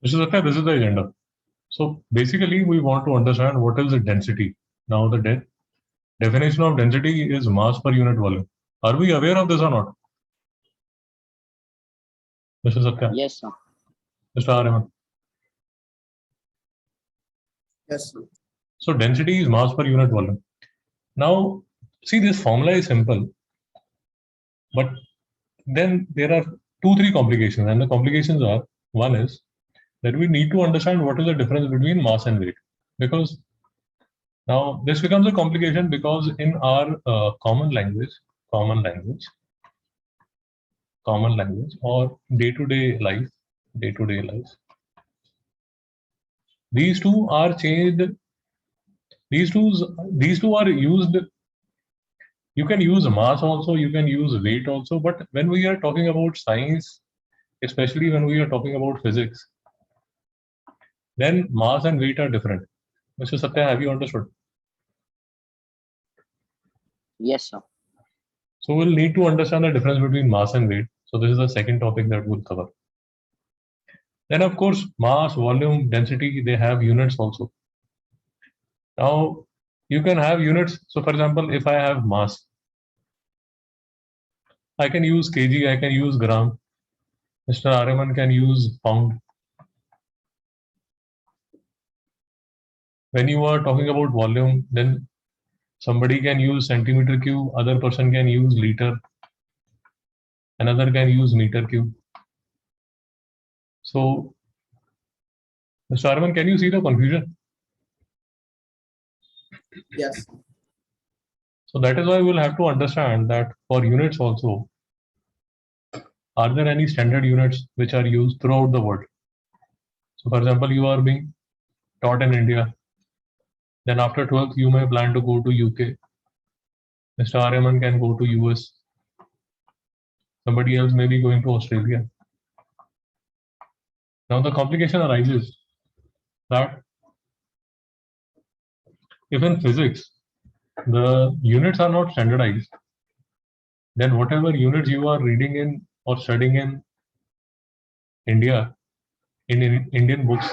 This is okay. This is the agenda. So basically, we want to understand what is the density. Now, the definition of density is mass per unit volume. Are we aware of this or not? Mr. Satya, Yes, sir. Mr. Aryaman. Yes, sir. So density is mass per unit volume. Now, see, this formula is simple, but then there are 2, 3 complications, and the complications are: one is that we need to understand what is the difference between mass and weight, because now this becomes a complication because in our common language, or day-to-day life, these two are changed. These two are used. You can use mass also, you can use weight also, but when we are talking about science, especially when we are talking about physics, then mass and weight are different. Mr. Satya, have you understood? Yes, sir. So we'll need to understand the difference between mass and weight. So this is the second topic that we'll cover. Then of course, mass, volume, density, they have units also. Now you can have units. So for example, if I have mass, I can use kg, I can use gram. Mr. Aryaman can use pound. When you are talking about volume, then somebody can use centimeter cube, other person can use liter, another can use meter cube. So, Mr. Arman, can you see the confusion? Yes. So that is why we'll have to understand that for units also, are there any standard units which are used throughout the world? So for example, you are being taught in India, then after 12th, you may plan to go to UK. Mr. Aryaman can go to US. Somebody else may be going to Australia. Now the complication arises that if in physics, the units are not standardized, then whatever units you are reading in or studying in India, in Indian books,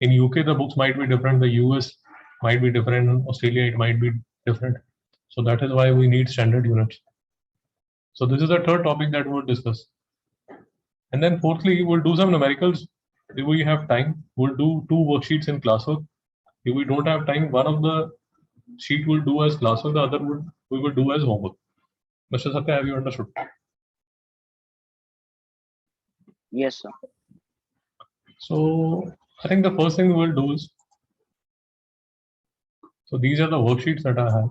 in UK the books might be different, the US might be different, in Australia it might be different. So that is why we need standard units. So this is the third topic that we'll discuss. And then fourthly, we'll do some numericals. If we have time, we'll do 2 worksheets in classwork. If we don't have time, one of the sheet we'll do as classwork, the other we will do as homework. Mr. Satya, have you understood? Yes, sir. So I think the first thing we'll do is, so these are the worksheets that I have.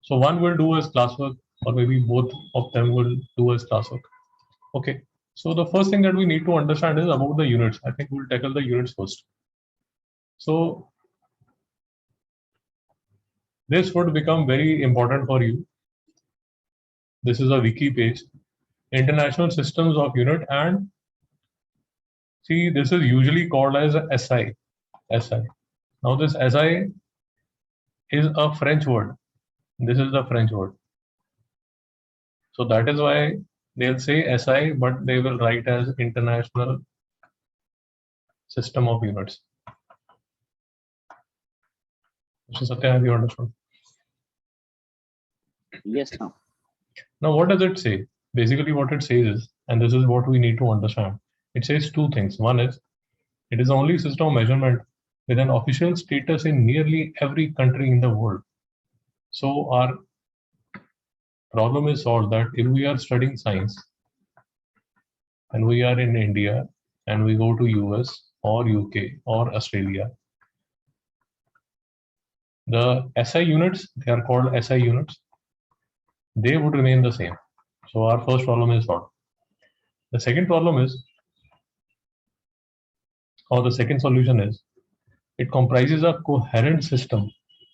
So one will do as classwork, or maybe both of them will do as classwork. Okay. So the first thing that we need to understand is about the units. I think we'll tackle the units first. So this would become very important for you. This is a wiki page, International Systems of Unit, and see, this is usually called as SI. SI. Now this SI is a French word. This is the French word. So that is why they'll say SI, but they will write as International System of Units. Mr. Satya, have you understood? Yes, sir. Now, what does it say? Basically, what it says is, and this is what we need to understand, it says 2 things. One is, it is the only system of measurement with an official status in nearly every country in the world. So our problem is solved that if we are studying science and we are in India and we go to US or UK or Australia, the SI units, they are called SI units, they would remain the same. So our first problem is solved. The second problem is, or the second solution is, it comprises a coherent system.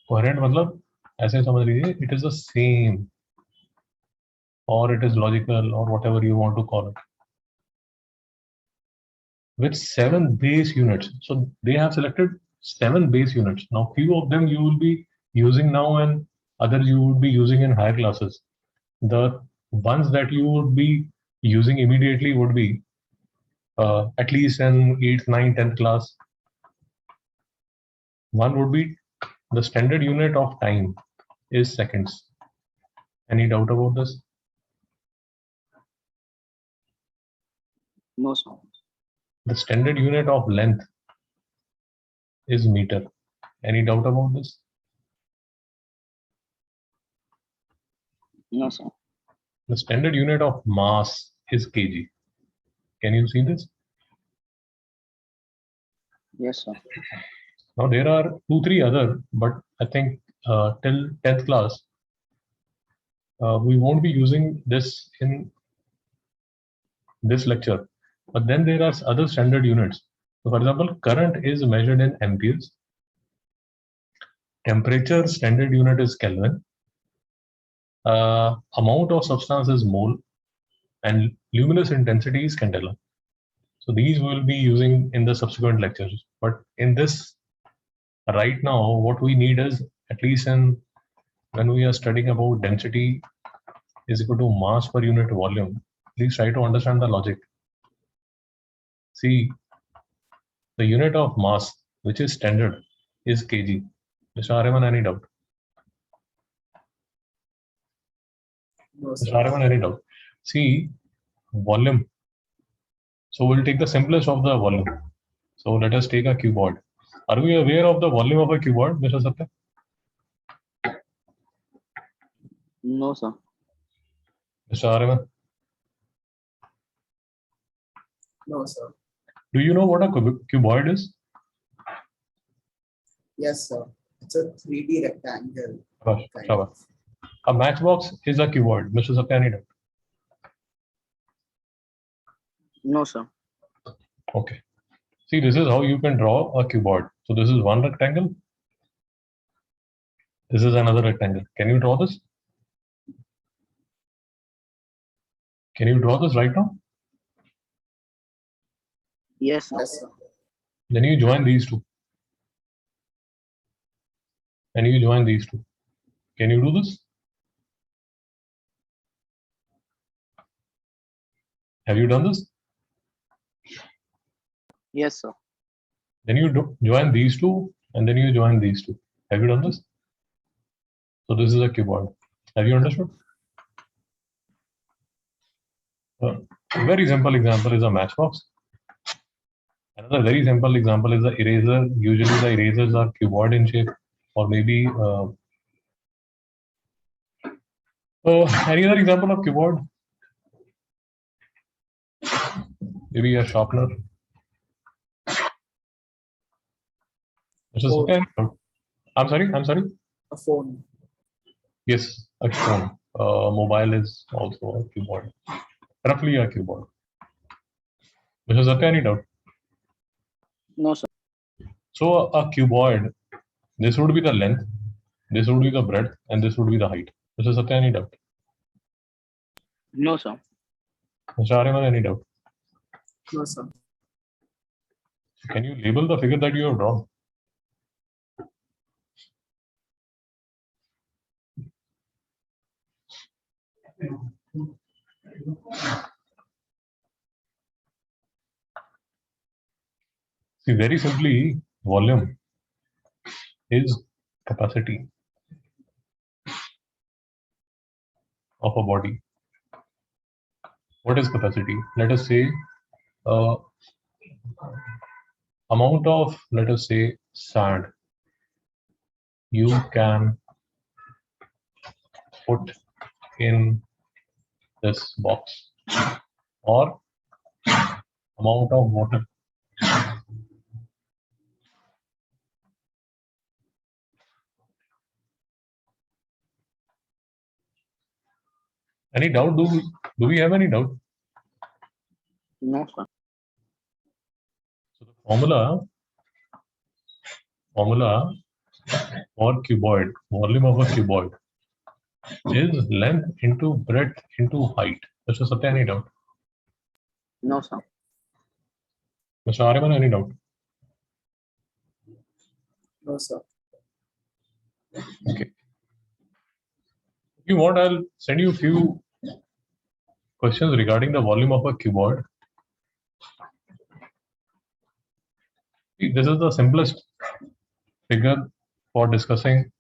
Coherent मतलब ऐसे समझ लीजिए, it is the same, or it is logical, or whatever you want to call it, with 7 base units. So they have selected 7 base units. Now few of them you will be using now and others you would be using in higher classes. The ones that you would be using immediately would be at least in 8th, 9th, 10th class. One would be the standard unit of time is seconds. Any doubt about this? No, sir. The standard unit of length is meter. Any doubt about this? No, sir. The standard unit of mass is kg. Can you see this? Yes, sir. Now there are 2-3 other, but I think till 10th class, we won't be using this in this lecture. But then there are other standard units. So for example, current is measured in amperes. Temperature standard unit is Kelvin. Amount of substance is mole, and luminous intensity is candela. So these we'll be using in the subsequent lectures. But in this, right now, what we need is, at least in when we are studying about density is equal to mass per unit volume, please try to understand the logic. See, the unit of mass, which is standard, is kg. Mr. Ariman, any doubt? No, Mr. sir. Ariman, any doubt? See, volume. So we'll take the simplest of the volume. So let us take a cuboid. Are we aware of the volume of a cuboid, Mr. Satya? No, sir. Mr. Ariman, No, sir. do you know what a cuboid is? Yes, sir. It's a 3D rectangle. Shabash, kind shabash. of. A matchbox is a cuboid. Mr. Satya, any doubt? No, sir. Okay. See, this is how you can draw a cuboid. So this is one rectangle. This is another rectangle. Can you draw this? Can you draw this right now? Yes, sir. Yes, sir. Then you join these two. And you join these two. Can you do this? Have you done this? Yes, sir. Then you join these two, and then you join these two. Have you done this? So this is a cuboid. Have you understood? A very simple example is a matchbox. Another very simple example is the eraser. Usually the erasers are cuboid in shape, or maybe any other example of cuboid? Maybe a sharpener. Phone. I'm sorry. A phone. Yes, a phone. Mobile is also a keyboard. Roughly a keyboard. Mr. Satya, any doubt? No, sir. So a cuboid, this would be the length, this would be the breadth, and this would be the height. Mr. Satya, any doubt? No, sir. Mr. Ariman, any doubt? No, sir. Can you label the figure that you have drawn? See, very simply, volume is capacity of a body. What is capacity? Let us say amount of, let us say, sand you can put in this box, or amount of water any doubt? Do we have any doubt? No, sir. So the formula for cuboid, volume of a cuboid, is length into breadth into height. Mr. Satya, any doubt? No, sir. Mr. Ariman, any doubt? No, sir. Okay. If you want, I'll send you a few questions regarding the volume of a cuboid. See, this is the simplest figure for discussing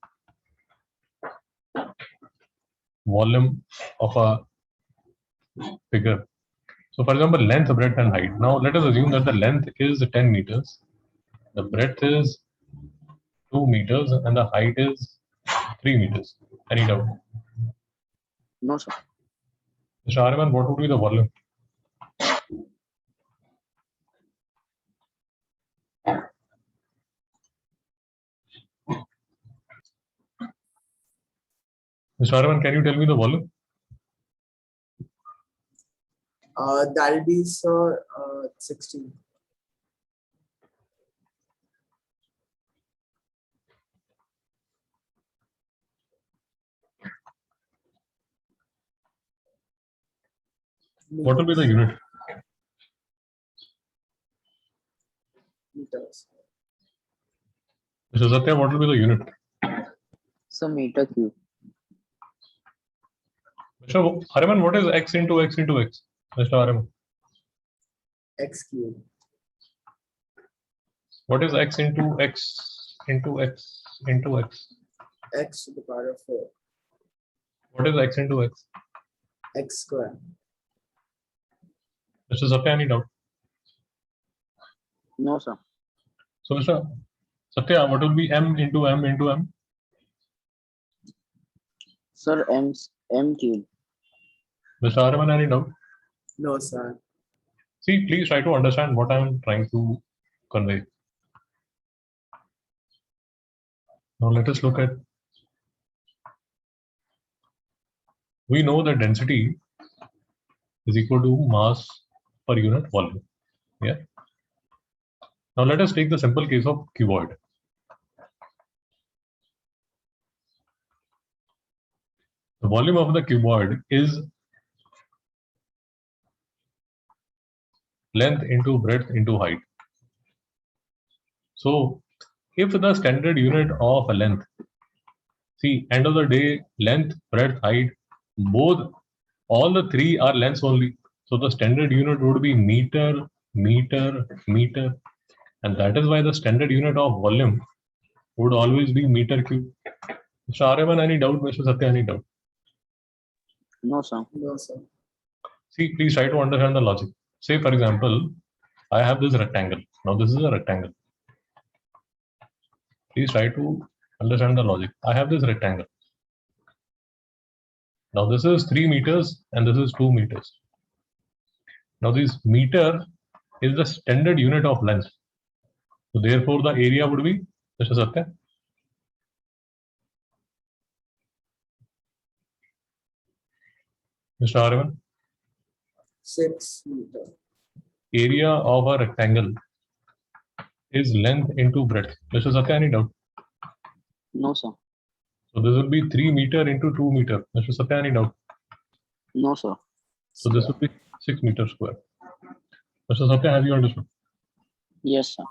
volume of a figure. So for example, length, breadth and height. Now let us assume that the length is 10 meters, the breadth is 2 meters and the height is 3 meters. Any doubt? No, sir. Mr. Ariman, what would be the volume? Mr. Ariman, can you tell me the volume? That'll be, sir, 16. What will be the unit? Meters. Mr. Satya, what will be the unit? So meter cube. Mr. Ariman, what is x into x into x? Mr. Ariman, X cube. what is x into x into x into x? X to the power of 4. What is x into x? X square. Mr. Satya, any doubt? No, sir. So, Mr. Satya, what will be m into m into m? Sir, m cube. Mr. Ariman, any doubt? No, sir. See, please try to understand what I am trying to convey. Now let us look at. We know that density is equal to mass per unit volume. Yeah. Now let us take the simple case of cuboid. The volume of the cuboid is length into breadth into height. So if the standard unit of a length, see, end of the day, length, breadth, height, both, all the three are lengths only. So the standard unit would be meter, meter, meter. And that is why the standard unit of volume would always be meter cube. Mr. Ariman, any doubt? Mr. Satya, any doubt? No, sir. No, sir. See, please try to understand the logic. Say, for example, I have this rectangle. Now, this is a rectangle. Please try to understand the logic. I have this rectangle. Now, this is 3 meters and this is 2 meters. Now, this meter is the standard unit of length. So, therefore, the area would be, Mr. Satya? Mr. Ariman? 6 meter. Area of a rectangle is length into breadth. Mr. Satya, any doubt? No, sir. So this would be 3 meter into 2 meter. Mr. Satya, any doubt? No, sir. So this would be 6 meter square. Mr. Satya, have you understood? Yes, sir.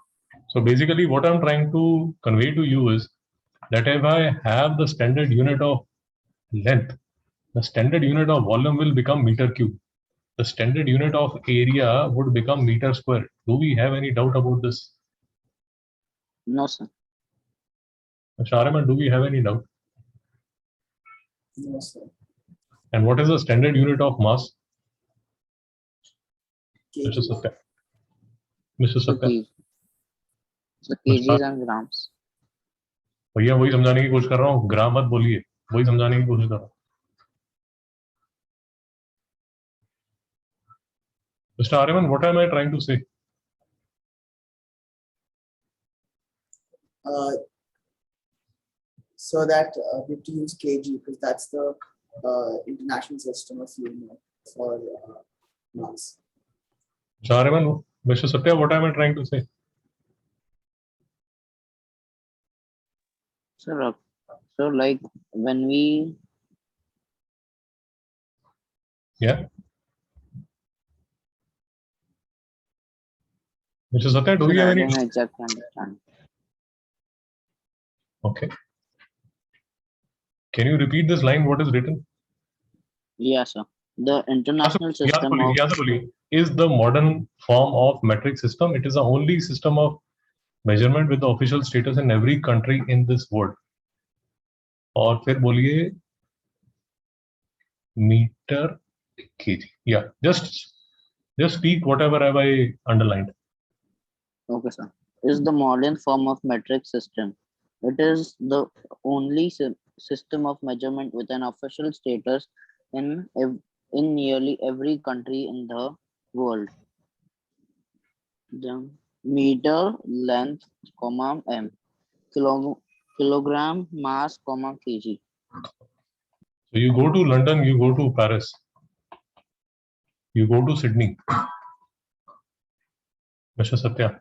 So basically what I'm trying to convey to you is that if I have the standard unit of length, the standard unit of volume will become meter cube. The standard unit of area would become meter square. Do we have any doubt about this? No, sir. Mr. Ariman, do we have any doubt? No, sir. And what is the standard unit of mass? kg. Mr. Satya. Mr. So Satya. kg. So kgs and grams. भैया वही समझाने की कोशिश कर रहा हूँ, ग्राम मत बोलिए, वही समझाने की कोशिश कर रहा हूँ. Mr. Ariman, what am I trying to say? So that we have to use kg because that's the international system of unit for mass. Mr. Ariman, Mr. Satya, what am I trying to say? Sir, so like when we Yeah. Mr. Satya, do sir, you have I any? don't exactly understand. Okay. Can you repeat this line? What is written? Yeah, sir. The international system of Is the modern form of metric system. It is the only system of measurement with the official status in every country in this world. और फिर बोलिए meter kg. Yeah, just speak whatever have I underlined. Okay, sir. Is the modern form of metric system. It is the only system of measurement with an official status in nearly every country in the world. The meter, length, comma, m, kilogram, mass, comma, kg. So you go to London, you go to Paris, you go to Sydney. Mr. Satya,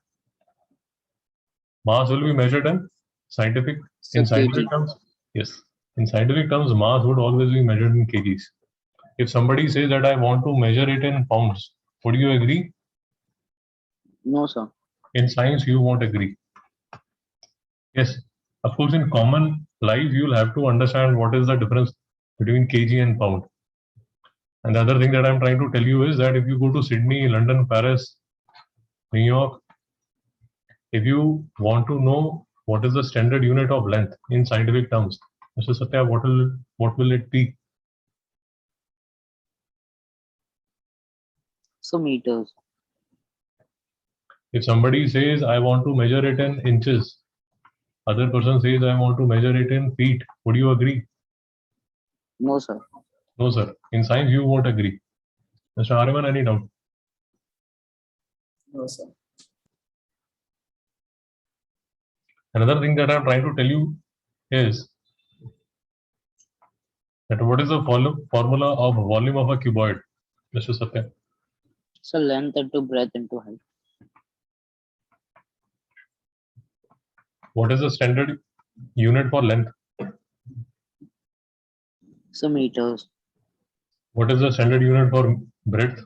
mass will be measured in scientific terms. Yes, in scientific terms, mass would always be measured in kgs. If somebody says that I want to measure it in pounds, would you agree? No, sir. In science, you won't agree. Yes, of course, in common life, you'll have to understand what is the difference between kg and pound. And the other thing that I'm trying to tell you is that if you go to Sydney, London, Paris, New York, if you want to know what is the standard unit of length in scientific terms, Mr. Satya, what will it be? So meters. If somebody says I want to measure it in inches, other person says I want to measure it in feet, would you agree? No, sir. No, sir. In science, you won't agree. Mr. Ariman, any doubt? No, sir. Another thing that I'm trying to tell you is that what is the formula of volume of a cuboid, Mr. Satya? So length into breadth into height. What is the standard unit for length? So meters. What is the standard unit for breadth?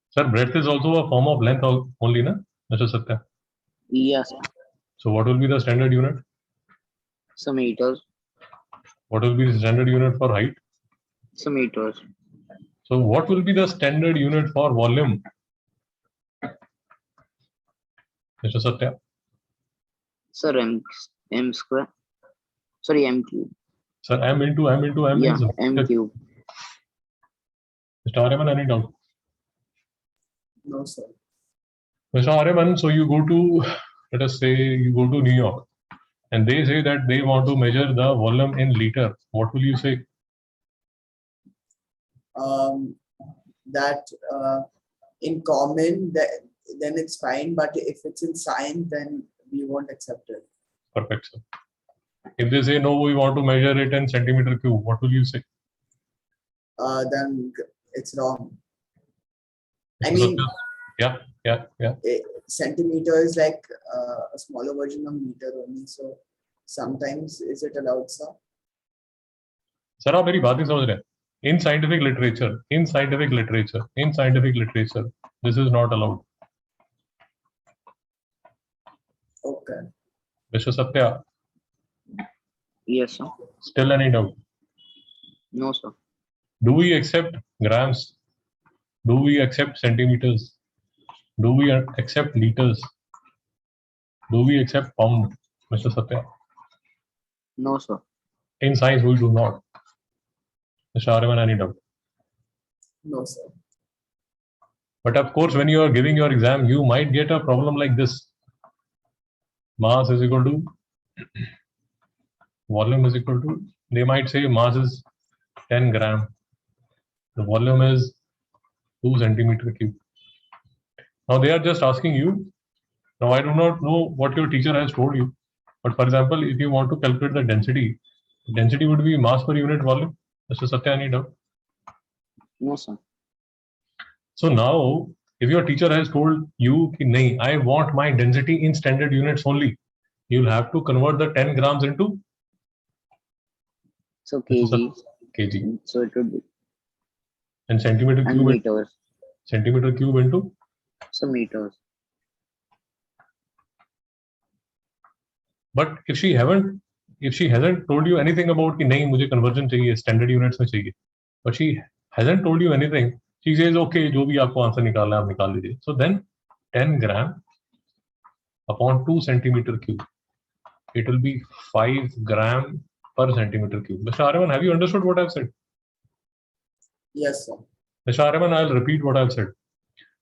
Sir, breadth is also a form of length only, na, Mr. Satya? Yes, sir. So what will be the standard unit? So meters. What will be the standard unit for height? So meters. So what will be the standard unit for volume? Mr. Satya? Sir, m square. Sorry, m cube. Sir, m into m Yeah, is m cube. Mr. Ariman, any doubt? No, sir. Mr. Ariman, so you go to, let us say, you go to New York, and they say that they want to measure the volume in liter. What will you say? That in common, then it's fine. But if it's in science, then we won't accept it. Perfect, sir. If they say no, we want to measure it in centimeter cube, what will you say? Then it's wrong. I Mr. mean, Satya? Yeah. Centimeter is like a smaller version of meter only. So sometimes is it allowed, sir? Sir, आप मेरी बात नहीं समझ रहे हैं. In scientific literature, this is not allowed. Okay. Mr. Satya, Yes, sir. still any doubt? No, sir. Do we accept grams? Do we accept centimeters? Do we accept liters? Do we accept pound, Mr. Satya? No, sir. In science, we do not. Mr. Ariman, any doubt? No, sir. But of course, when you are giving your exam, you might get a problem like this. Mass is equal to volume is equal to, they might say mass is 10 gram. The volume is 2 centimeter cube. Now they are just asking you. Now I do not know what your teacher has told you. But for example, if you want to calculate the density would be mass per unit volume. Mr. Satya, any doubt? No, sir. So now, if your teacher has told you, nahi, I want my density in standard units only, you'll have to convert the 10 grams into So kg. kg. So it would be. And centimeter And cube. meters. Centimeter cube into? So meters. But if she hasn't told you anything about कि नहीं मुझे conversion चाहिए standard units में चाहिए, but she hasn't told you anything, She says, okay, जो भी आपको answer निकालना है आप निकाल लीजिए. So then 10 gram upon 2 centimeter cube, it will be 5 gram per centimeter cube. Mr. Araman, have you understood what I've said? Yes, sir. Mr. Araman, I'll repeat what I've said.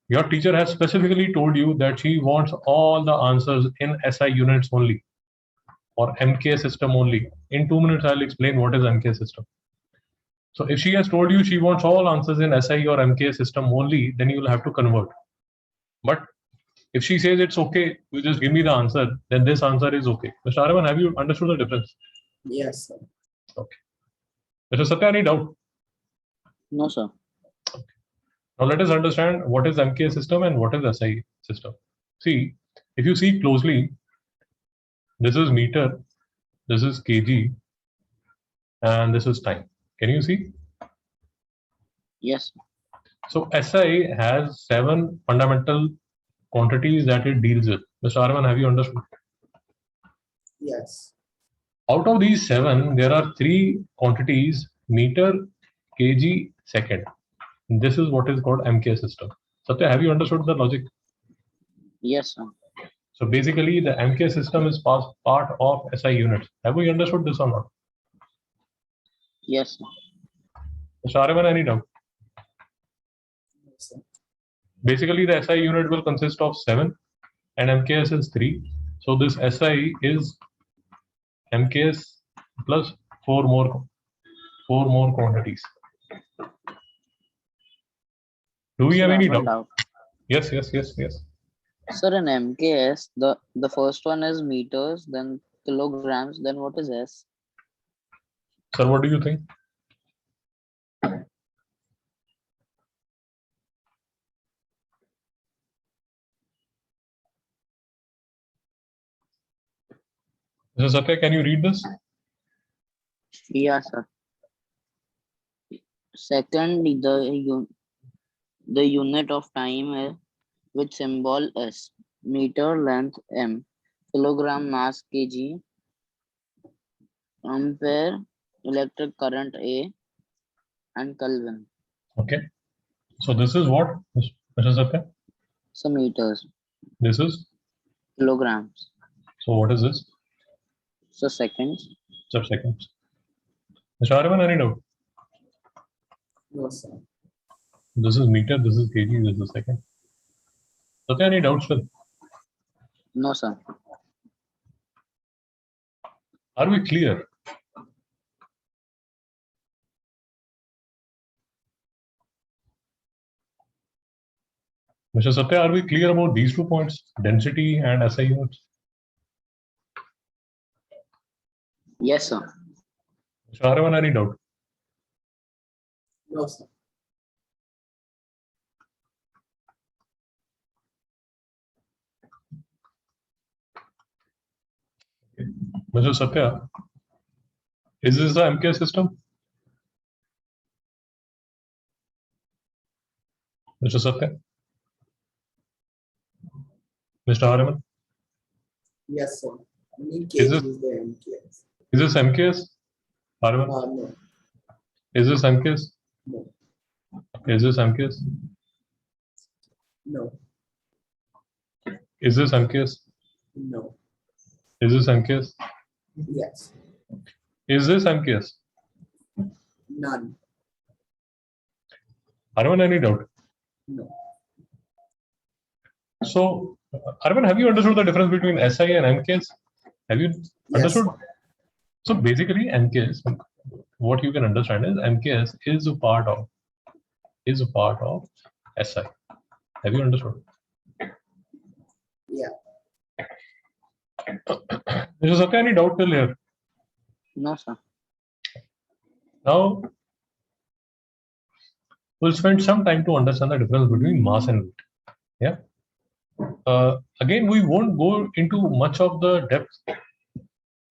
Your teacher has specifically told you that she wants all the answers in SI units only or MK system only. In 2 minutes, I'll explain what is MK system. So if she has told you she wants all answers in SI or MK system only, then you will have to convert. But if she says it's okay, you just give me the answer, then this answer is okay. Mr. Araman, have you understood the difference? Yes, sir. Okay. Mr. Satya, any doubt? No, sir. Now let us understand what is MK system and what is SI system. See, if you see closely, this is meter, this is kg, and this is time. Can you see? Yes. So SI has 7 fundamental quantities that it deals with. Mr. Araman, have you understood? Yes. Out of these 7, there are 3 quantities: meter, kg, second. This is what is called MK system. Satya, have you understood the logic? Yes, sir. So basically, the MK system is part of SI units. Have we understood this or not? Yes, sir. Mr. Araman, any doubt? Yes, sir. Basically, the SI unit will consist of 7 and MKS is 3. So this SI is MKS plus 4 more quantities. Do we Sir, have I any have a doubt? Yes. Sir, in MKS, the first one is meters, then kilograms, then what is S? Sir, what do you think? Mr. Satya, can you read this? Yeah, sir. Second, the unit of time with symbol S, meter length M, kilogram mass kg, ampere electric current A, and Kelvin. Okay. So this is what, Mr. Satya? So meters, This is? kilograms. So what is this? So seconds. Sir, seconds. Mr. Araman, any doubt? No, sir. This is meter, this is kg, this is second. Satya, any doubts still? No, sir. Are we clear? Mr. Satya, are we clear about these 2 points, density and SI units? Yes, sir. Mr. Araman, any doubt? No, sir. Mr. Satya, is this the MK system? Mr. Satya? Mr. Araman? Yes, sir. Only Is kg it- is the MKS. Is this MKS? Araman? No. Is this MKS? No. Is this MKS? No. Is this MKS? No. Is this MKS? Yes. Is this MKS? None. Araman, any doubt? No. So, Araman, have you understood the difference between SI and MKS? Have you understood? Yes. So basically, MKS, what you can understand is MKS is a part of SI. Have you understood? Yeah. Mr. Satya, any doubt till here? No, sir. Now, we'll spend some time to understand the difference between mass and weight. Yeah. Again, we won't go into much of the depth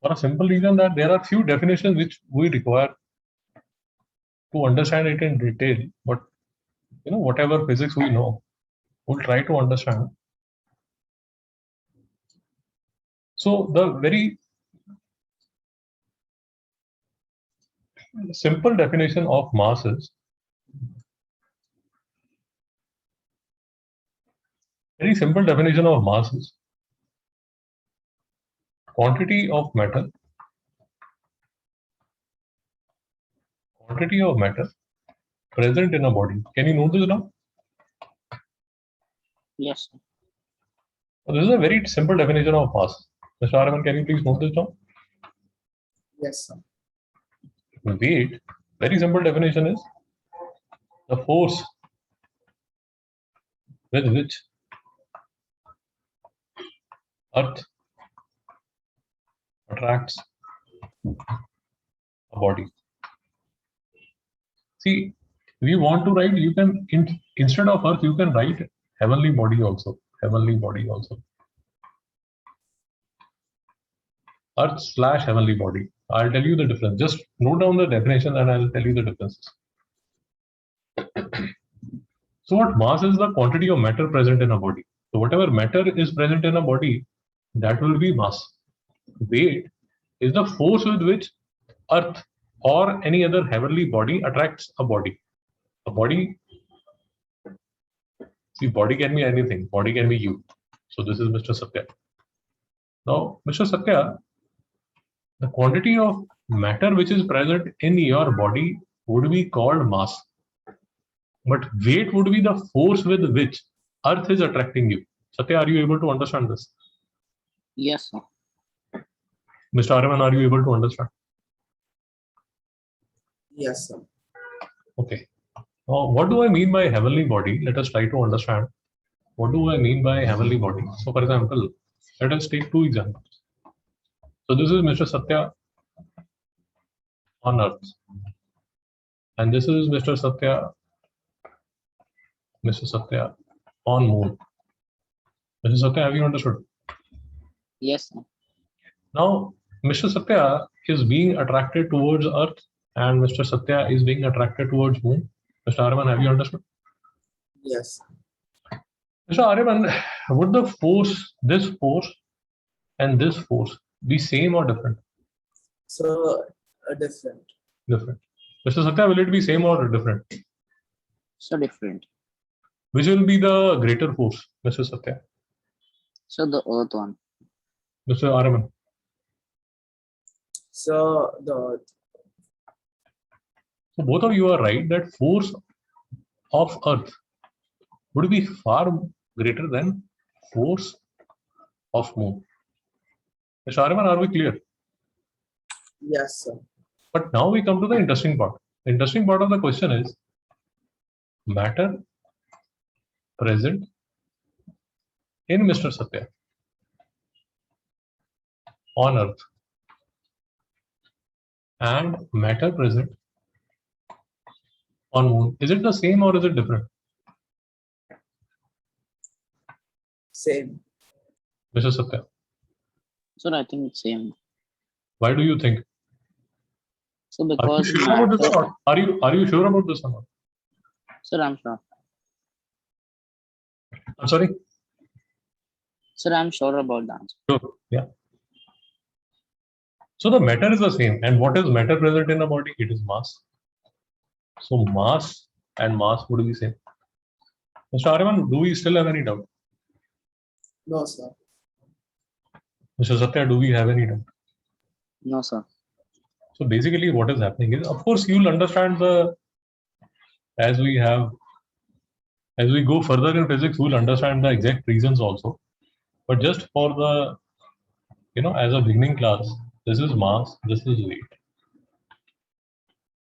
for a simple reason that there are few definitions which we require to understand it in detail. But whatever physics we know, we'll try to understand. So the very simple definition of mass is Very simple definition of mass is quantity of matter present in a body. Can you note this down? Yes, sir. So this is a very simple definition of mass. Mr. Araman, can you please note this down? Yes, sir. Weight, very simple definition is the force with which Earth attracts a body. See, if you want to write, you can instead of Earth, you can write heavenly body also. Heavenly body also. Earth/heavenly body. I'll tell you the difference. Just note down the definition and I'll tell you the differences. So what mass is the quantity of matter present in a body. So whatever matter is present in a body, that will be mass. Weight is the force with which Earth or any other heavenly body attracts a body. A body, see, body can be anything. Body can be you. So this is Mr. Satya. Now, Mr. Satya, the quantity of matter which is present in your body would be called mass. But weight would be the force with which Earth is attracting you. Satya, are you able to understand this? Yes, sir. Mr. Araman, are you able to understand? Yes, sir. Okay. Now, what do I mean by heavenly body? Let us try to understand. What do I mean by heavenly body? So, for example, let us take two examples. So, this is Mr. Satya on Earth, and this is Mr. Satya on Moon. Mr. Satya, have you understood? Yes, sir. Now, Mr. Satya is being attracted towards Earth, and Mr. Satya is being attracted towards Moon. Mr. Araman, have you understood? Yes. Mr. Araman, would the force, this force, and this force be same or different? So different. Different. Mr. Satya, will it be same or different? So different. Which will be the greater force, Mr. Satya? So the earth one. Mr. Araman. So the So both of you are right that force of Earth would be far greater than force of Moon. Mr. Araman, are we clear? yes, sir. But now we come to the interesting part. The interesting part of the question is matter present in Mr. Satya on Earth and matter present on Moon. Is it the same or is it different? Same. Mr. Satya, So I think it's same. why do you think? So Are you because sure about this matter, or not? Are you sure about this or not? sir, I'm sure. I'm sorry? Sir, I'm sure about the answer. Sure. Yeah. So the matter is the same. And what is matter present in a body? It is mass. So mass and mass would be same. Mr. Araman, do we still have any doubt? No, sir. Mr. Satya, do we have any doubt? No, sir. So basically what is happening is, of course, you'll understand as we go further in physics, we'll understand the exact reasons also. But just for the, as a beginning class, this is mass, this is weight.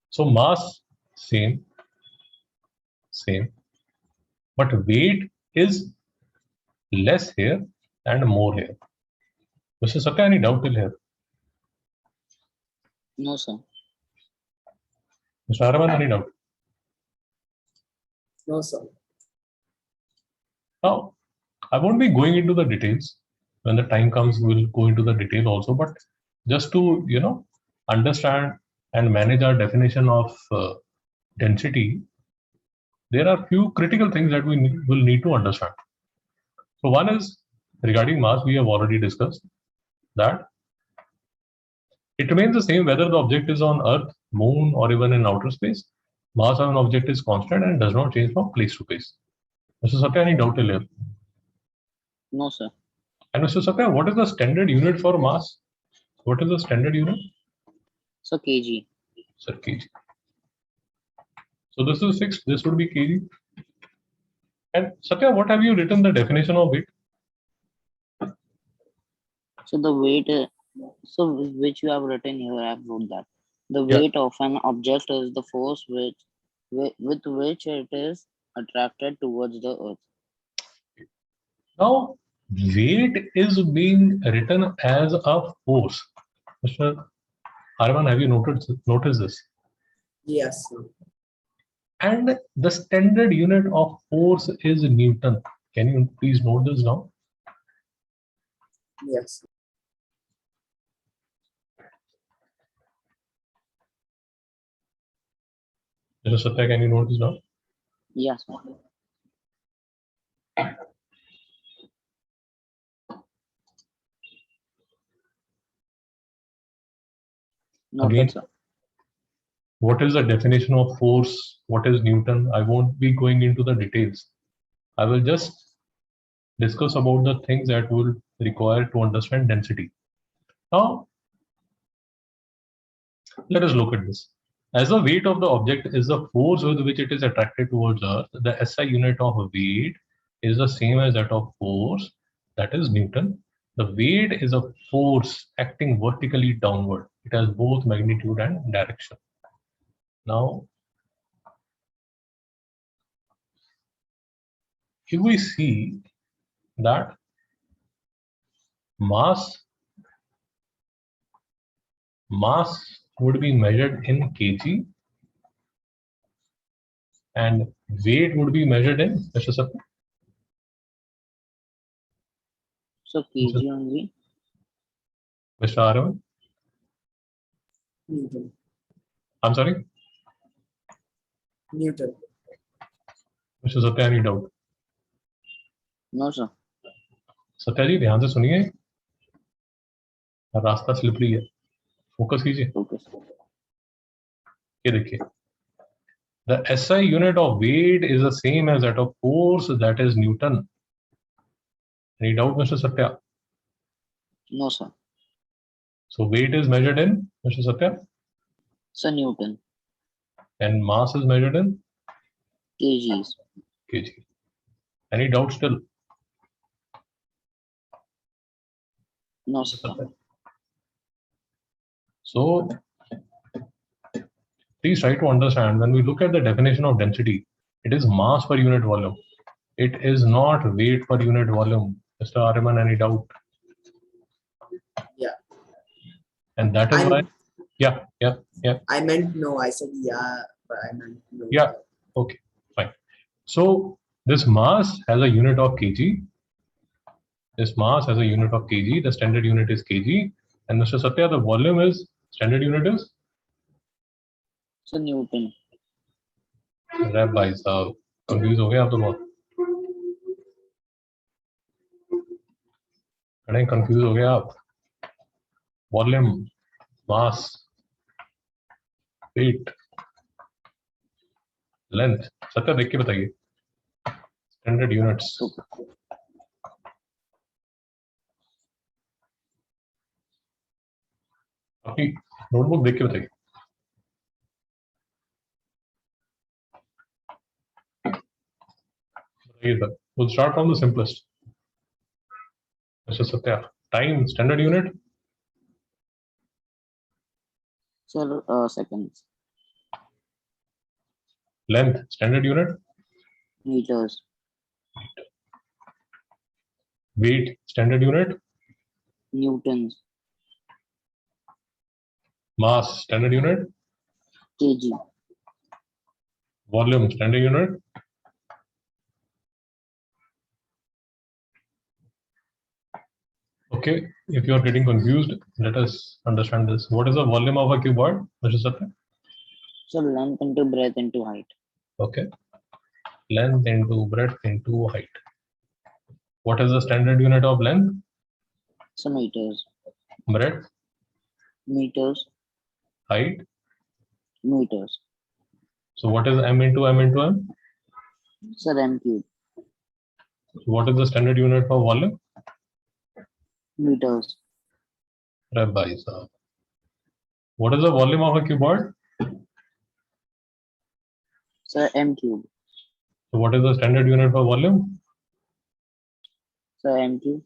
So mass, same. But weight is less here and more here. Mr. Satya, any doubt till here? No, sir. Mr. Araman, any doubt? No, sir. Now, I won't be going into the details. When the time comes, we'll go into the detail also. But just to, understand and manage our definition of density, there are few critical things that we will need to understand. So one is regarding mass, we have already discussed that it remains the same whether the object is on Earth, Moon, or even in outer space. Mass of an object is constant and does not change from place to place. Mr. Satya, any doubt till here? No, sir. And Mr. Satya, what is the standard unit for mass? What is the standard unit? So kg. Sir, kg. So this is fixed. This would be kg. And Satya, what have you written the definition of weight? So the weight, so which you have written here, I have wrote that. The Yeah. weight of an object is the force with which it is attracted towards the earth. Now, weight is being written as a force. Mr. Arman, have you noticed this? Yes, sir. And the standard unit of force is Newton. Can you please note this down? Yes. Mr. Satya, can you note this down? Yes, sir. Noted, Again, sir. what is the definition of force? What is Newton? I won't be going into the details. I will just discuss about the things that will require to understand density. Now, let us look at this. As the weight of the object is the force with which it is attracted towards Earth, the SI unit of weight is the same as that of force, that is Newton. The weight is a force acting vertically downward. It has both magnitude and direction. Now, if we see that mass would be measured in kg and weight would be measured in Mr. Satya. So kg only. Mr. Aravind, Newton. I'm sorry, Newton. Mr. Satya, any doubt? No, sir. Satya जी ध्यान से सुनिए, रास्ता slippery है, focus कीजिए। Okay, sir. ये देखिए, the SI unit of weight is the same as that of force, that is Newton. Any doubt, Mr. Satya? No, sir. So weight is measured in Mr. Satya, So Newton. and mass is measured in Kgs. kg. Any doubt still? No, sir. So please try to understand, when we look at the definition of density, it is mass per unit volume. It is not weight per unit volume. Mr. Ariman, any doubt? Yeah. And that is why, yeah. I meant no. I said yeah, but I meant no. Yeah. Okay, fine. So this mass has a unit of kg. This mass has a unit of kg. The standard unit is kg. And Mr. Satya, the volume is, standard unit is? So Newton. अरे भाई साहब, confuse हो गए आप तो बहुत, अरे confuse हो गए आप. Volume, mass, weight, length. Satya देख के बताइए. Standard units. Okay. अपनी नोटबुक देख के बताइए. बताइए sir. We'll start from the simplest. Mr. Satya, time, standard unit. Sir, seconds. Length, standard unit. Meters. Weight, standard unit. Newtons. Mass, standard unit. Kg. Volume, standard unit. Okay, if you are getting confused, let us understand this. What is the volume of a cuboid, Mr. Satya? So length into breadth into height. Okay, length into breadth into height. What is the standard unit of length? So meters. Breadth, Meters. height. Meters. So what is m into m into m? Sir, m cube. So what is the standard unit for volume? meters. अरे भाई साहब. What is the volume of a cuboid? Sir, m cube. So what is the standard unit for volume? Sir, m cube.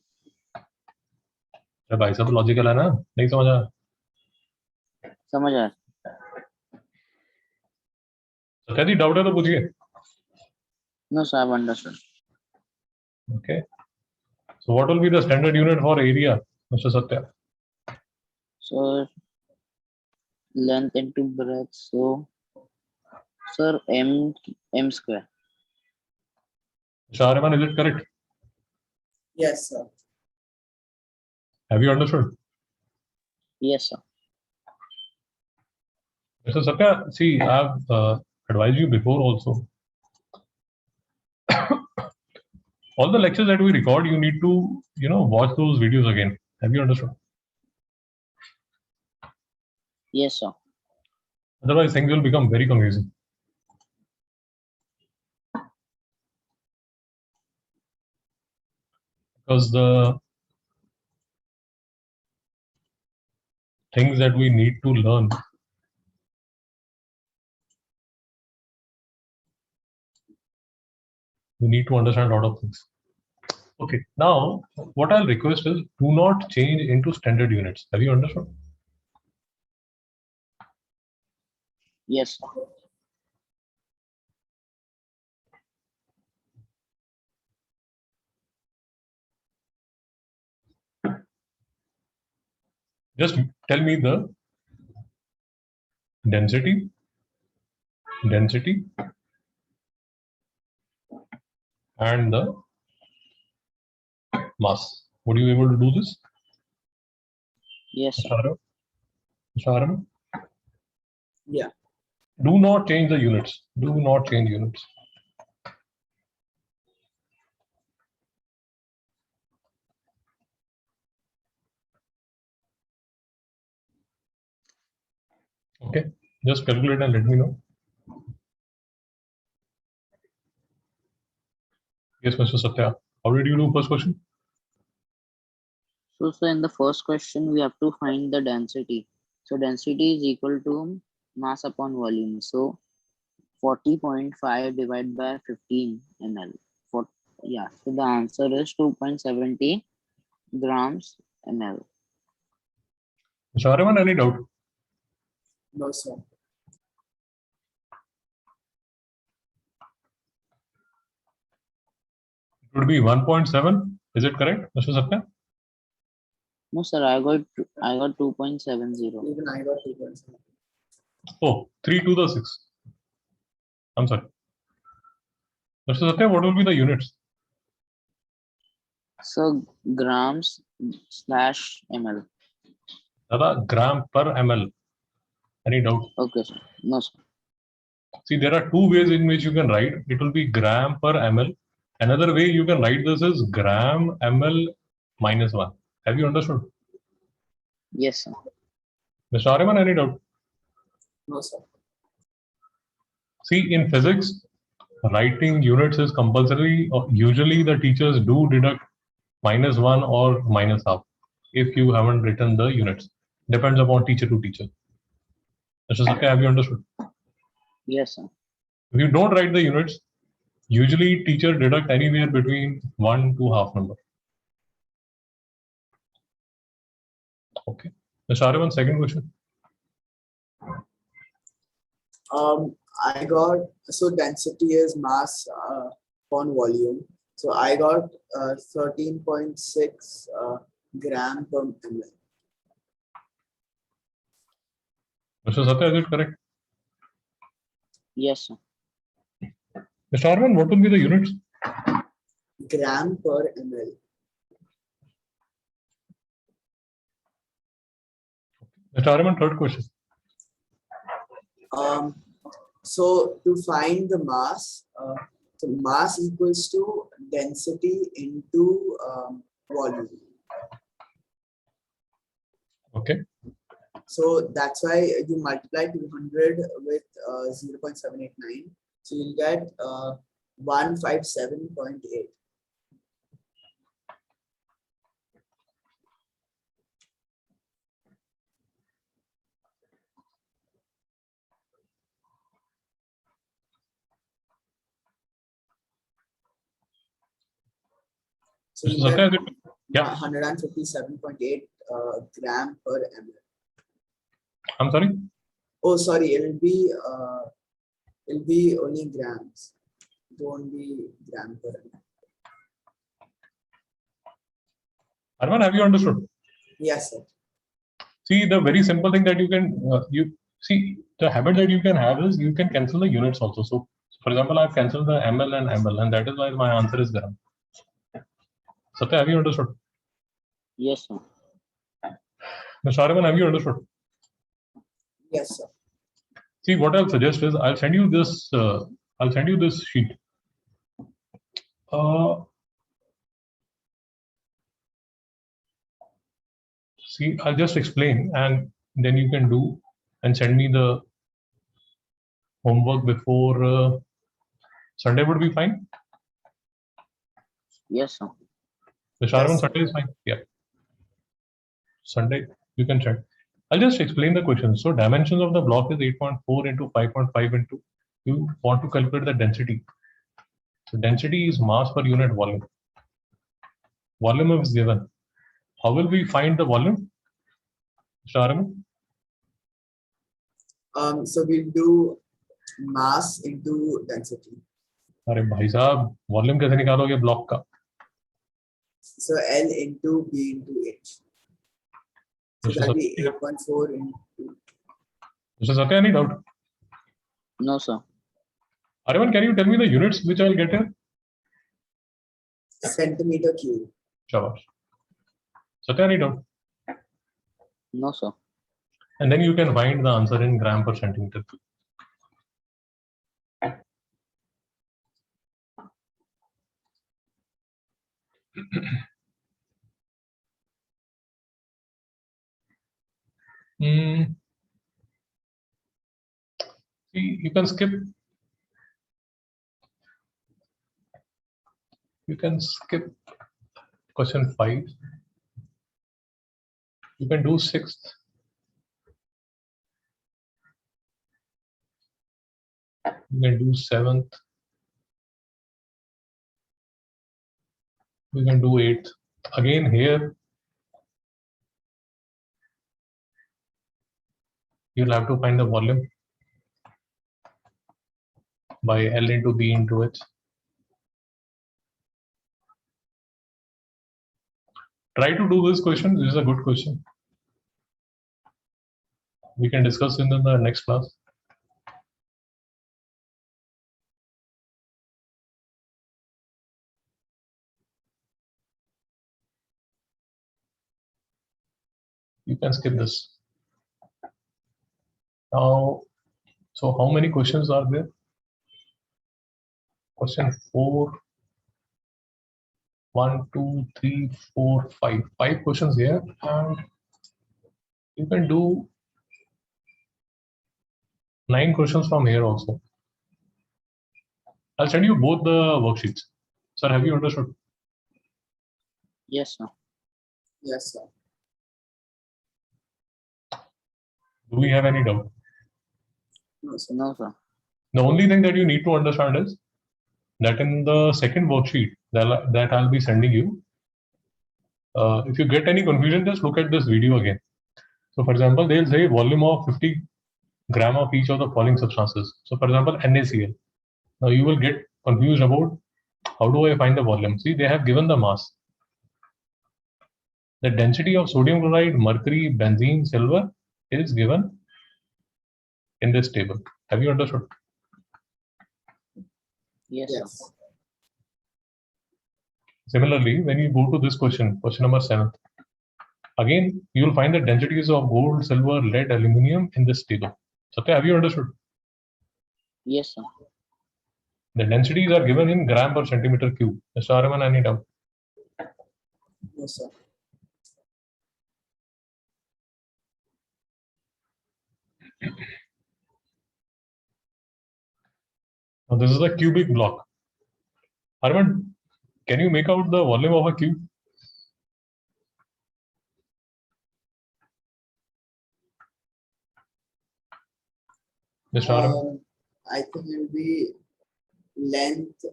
अरे भाई साहब logical है ना, नहीं समझा? समझ आया. सत्या जी डाउट है तो पूछिए. No, sir, I've understood. Okay. So what will be the standard unit for area, Mr. Satya? So length into breadth. So sir, m square. Mr. Aryaman, is it correct? Yes, sir. Have you understood? Yes, sir. Mr. Satya, see, I have advised you before also. All the lectures that we record, you need to, watch those videos again. Have you understood? Yes, sir. Otherwise, things will become very confusing. Because the things that we need to learn, we need to understand a lot of things. Okay, now what I'll request is do not change into standard units. Have you understood? Yes, sir. Just tell me the density, and the mass. Would you be able to do this? Yes, sir. Mr. Araman? Yeah. Do not change the units. Do not change units. Okay, just calculate and let me know. Yes, Mr. Satya. How did you do first question? So in the first question, we have to find the density. So density is equal to mass upon volume. So 40.5 divided by 15 ml. So the answer is 2.70 grams ml. Mr. Araman, any doubt? No, sir. It would be 1.7. Is it correct, Mr. Satya? No, sir, I got 2.70. Even I got 2.7. Oh, 3 to the 6. I'm sorry. Mr. Satya, what will be the units? So grams slash ml. Dada, gram per ml. Any doubt? Okay, sir. No, sir. See, there are two ways in which you can write. It will be gram per ml. Another way you can write this is gram ml minus 1. Have you understood? Yes, sir. Mr. Araman, any doubt? No, sir. See, in physics, writing units is compulsory. Usually the teachers do deduct -1 or -half if you haven't written the units. Depends upon teacher to teacher. Mr. Satya, have you understood? Yes, sir. If you don't write the units, usually teacher deduct anywhere between 1 to half number. Okay. Mr. Araman, second question. I got, so density is mass upon volume. So I got 13.6 gram per ml. Mr. Satya, is it correct? Yes, sir. Mr. Araman, what will be the units? Gram per ml. Mr. Araman, third question. So to find the mass, so mass equals to density into volume. Okay. So that's why you multiply 200 with 0.789. So you'll get 157.8. So Mr. you Satya, get yeah. 157.8 gram per ml. I'm sorry. Oh, sorry, it'll be only grams. It won't be gram per ml. Arman, have you understood? Yes, sir. See, the very simple thing that you can you see the habit that you can have is you can cancel the units also. So, for example, I've cancelled the ml and ml, and that is why my answer is gram. Satya, have you understood? Yes, sir. Mr. Arman, have you understood? Yes, sir. See, what I'll suggest is I'll send you this. I'll send you this sheet. See, I'll just explain, and then you can do and send me the homework before Sunday. Would be fine. Yes, sir. Mr. Yes, Arman, sir. Sunday is fine. Yeah. Sunday, you can check. I'll just explain the question. So dimensions of the block is 8.4 into 5.5 into, you want to calculate the density. So density is mass per unit volume. Volume is given. How will we find the volume? Mr. Arman? So we'll do mass into density. अरे भाई साहब, volume कैसे निकालोगे block का? So L into B into H. So Mr. that'll be Satya, 8.4 into. Mr. Satya, any doubt? No, sir. Arman, can you tell me the units which I'll get here? Centimeter cube. Shabash. Satya, any doubt? No, sir. And then you can find the answer in gram per centimeter cube. See, you can skip. You can skip question 5. You can do 6th. You can do 7th. You can do 8th. Again here, you'll have to find the volume by L into B into H. Try to do this question. This is a good question. We can discuss in the next class. You can skip this. Now, so how many questions are there? Question 4. 1, 2, 3, 4, 5. 5 questions here, and you can do 9 questions from here also. I'll send you both the worksheets. Sir, have you understood? Yes, sir. Yes, sir. Do we have any doubt? No, sir. No, sir. The only thing that you need to understand is that in the second worksheet that I'll be sending you, if you get any confusion, just look at this video again. So for example, they'll say volume of 50 gram of each of the following substances. So for example, NaCl. Now you will get confused about how do I find the volume. See, they have given the mass. The density of sodium chloride, mercury, benzene, silver is given in this table. Have you understood? Yes, Yes. sir. Similarly, when you go to this question number 7, again, you will find the densities of gold, silver, lead, aluminum in this table. Satya, have you understood? Yes, sir. The densities are given in gram per centimeter cube. Mr. Araman, any doubt? No, sir. Now, this is a cubic block. Araman, can you make out the volume of a cube? Mr. Araman? I think it will be length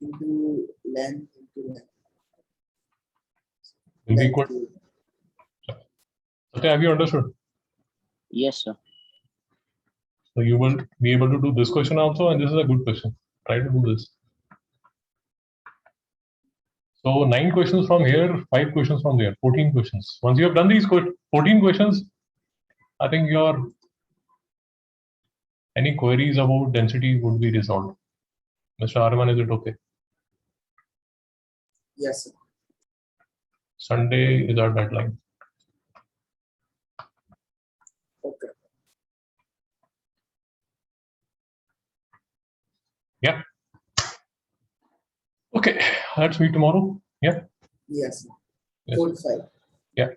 into length into length. will be Thank equal. you. Okay, have you understood? Yes, sir. So you will be able to do this question also, and this is a good question. Try to do this. So 9 questions from here, 5 questions from there, 14 questions. Once you have done these 14 questions, I think your any queries about density would be resolved. Mr. Arman, is it okay? Yes, sir. Sunday is our deadline. Okay. Yeah. Okay, let's meet tomorrow. Yeah. Yes, sir. Yes. 45. Yeah.